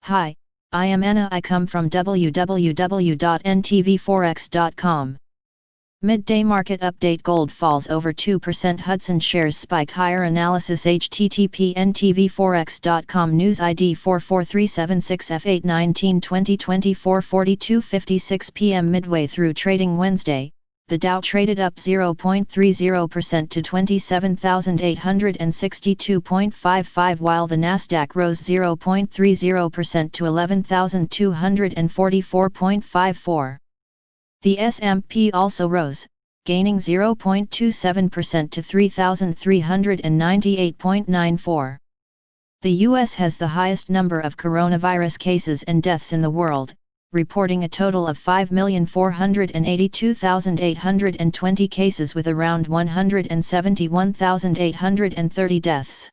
Hi, I am Anna. I come from www.ntvforex.com. Midday market update. Gold falls over 2%. Hudson shares spike higher. Analysis http ntvforex.com. News ID 44376 F8 2024 42:56 p.m. Midway through trading Wednesday, the Dow traded up 0.30% to 27,862.55 while the Nasdaq rose 0.30% to 11,244.54. The S&P also rose, gaining 0.27% to 3,398.94. The U.S. has the highest number of coronavirus cases and deaths in the world, reporting a total of 5,482,820 cases with around 171,830 deaths.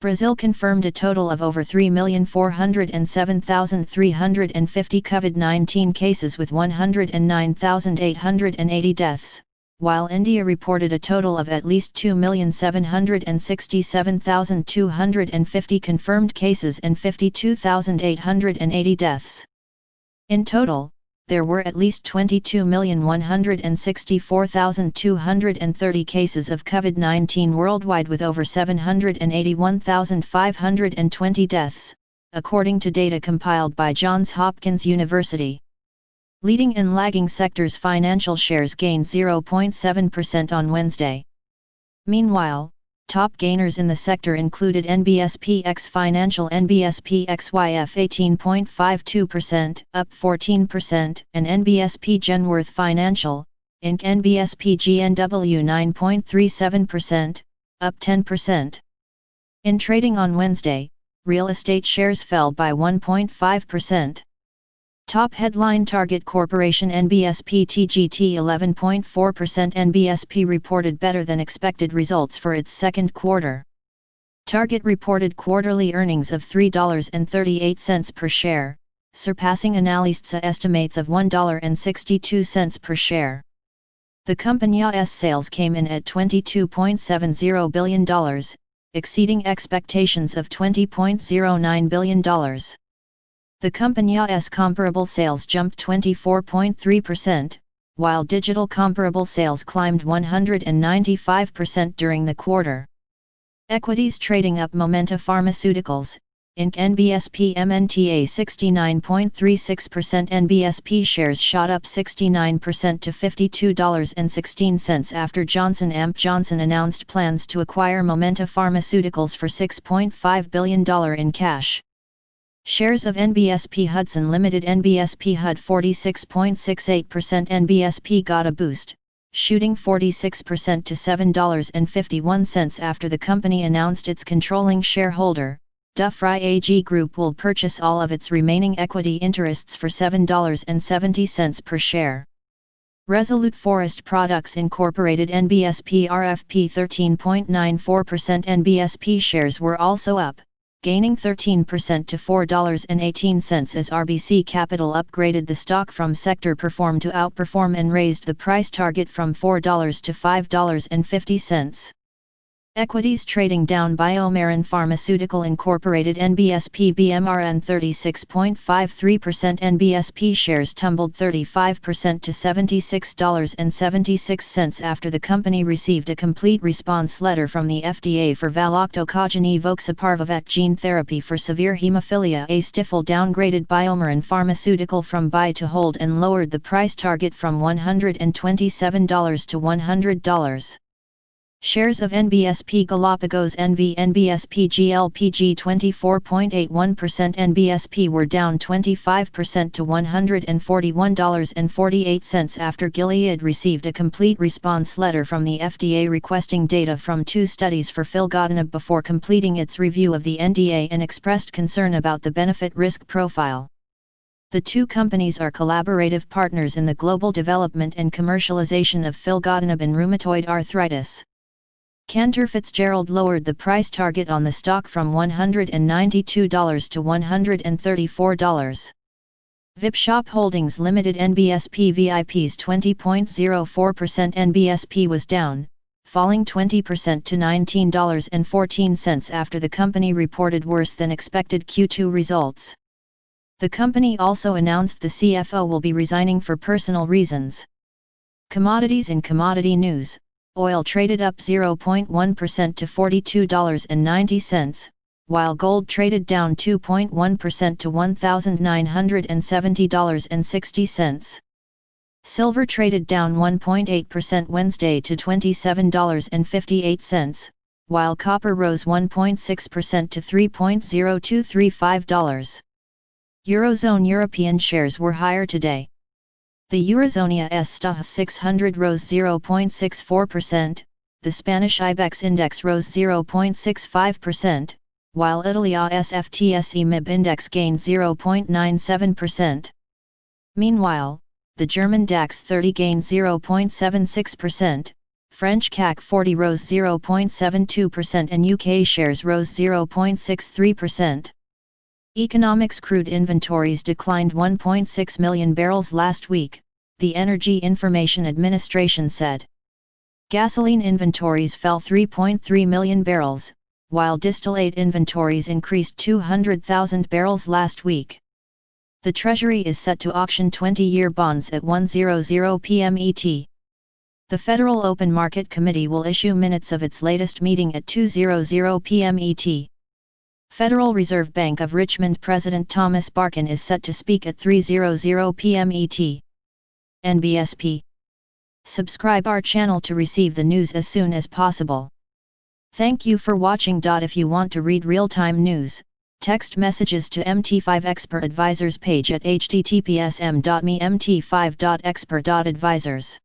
Brazil confirmed a total of over 3,407,350 COVID-19 cases with 109,880 deaths, while India reported a total of at least 2,767,250 confirmed cases and 52,880 deaths. In total, there were at least 22,164,230 cases of COVID-19 worldwide with over 781,520 deaths, according to data compiled by Johns Hopkins University. Leading and lagging sectors. Financial shares gained 0.7% on Wednesday. Meanwhile, top gainers in the sector included NBSPX Financial NBSP XYF 18.52%, up 14%, and NBSP Genworth Financial, Inc. NBSP GNW 9.37%, up 10%. In trading on Wednesday, real estate shares fell by 1.5%. Top headline: Target Corporation NBSP TGT 11.4%. NBSP reported better than expected results for its second quarter. Target reported quarterly earnings of $3.38 per share, surpassing analysts' estimates of $1.62 per share. The company's sales came in at $22.70 billion, exceeding expectations of $20.09 billion. The company's comparable sales jumped 24.3%, while digital comparable sales climbed 195% during the quarter. Equities trading up. Momenta Pharmaceuticals, Inc. NBSP MNTA 69.36%. NBSP shares shot up 69% to $52.16 after Johnson & Johnson announced plans to acquire Momenta Pharmaceuticals for $6.5 billion in cash. Shares of NBSP Hudson Limited NBSP HUD 46.68%. NBSP got a boost, shooting 46% to $7.51 after the company announced its controlling shareholder, Dufry AG Group, will purchase all of its remaining equity interests for $7.70 per share. Resolute Forest Products Incorporated NBSP RFP 13.94%. NBSP shares were also up, gaining 13% to $4.18 as RBC Capital upgraded the stock from sector perform to outperform and raised the price target from $4 to $5.50. Equities trading down. BioMarin Pharmaceutical Incorporated NBSP BMRN 36.53%. NBSP shares tumbled 35% to $76.76 after the company received a complete response letter from the FDA for valoctocogene voxaparvovec gene therapy for severe hemophilia A. Stifel downgraded BioMarin Pharmaceutical from buy to hold and lowered the price target from $127 to $100. Shares of NBSP Galapagos NV NBSP GLPG 24.81%. NBSP were down 25% to $141.48 after Gilead received a complete response letter from the FDA requesting data from 2 studies for filgotinib before completing its review of the NDA and expressed concern about the benefit-risk profile. The two companies are collaborative partners in the global development and commercialization of filgotinib in rheumatoid arthritis. Cantor Fitzgerald lowered the price target on the stock from $192 to $134. VipShop Holdings Limited NBSP VIP's 20.04%. NBSP was down, falling 20% to $19.14 after the company reported worse than expected Q2 results. The company also announced the CFO will be resigning for personal reasons. Commodities. In commodity news, oil traded up 0.1% to $42.90, while gold traded down 2.1% to $1,970.60. Silver traded down 1.8% Wednesday to $27.58, while copper rose 1.6% to $3.0235. Eurozone. European shares were higher today. The Eurozone STOXX 600 rose 0.64%, the Spanish IBEX index rose 0.65%, while Italy ASFTSE MIB index gained 0.97%. Meanwhile, the German DAX 30 gained 0.76%, French CAC 40 rose 0.72% and UK shares rose 0.63%. Economics. Crude inventories declined 1.6 million barrels last week, the Energy Information Administration said. Gasoline inventories fell 3.3 million barrels, while distillate inventories increased 200,000 barrels last week. The Treasury is set to auction 20-year bonds at 1:00 p.m. ET. The Federal Open Market Committee will issue minutes of its latest meeting at 2:00 p.m. ET. Federal Reserve Bank of Richmond President Thomas Barkin is set to speak at 3:00 p.m. ET. NBSP. Subscribe our channel to receive the news as soon as possible. Thank you for watching. If you want to read real-time news, text messages to MT5 Expert Advisors page at https://m.me/mt5.expert.advisors.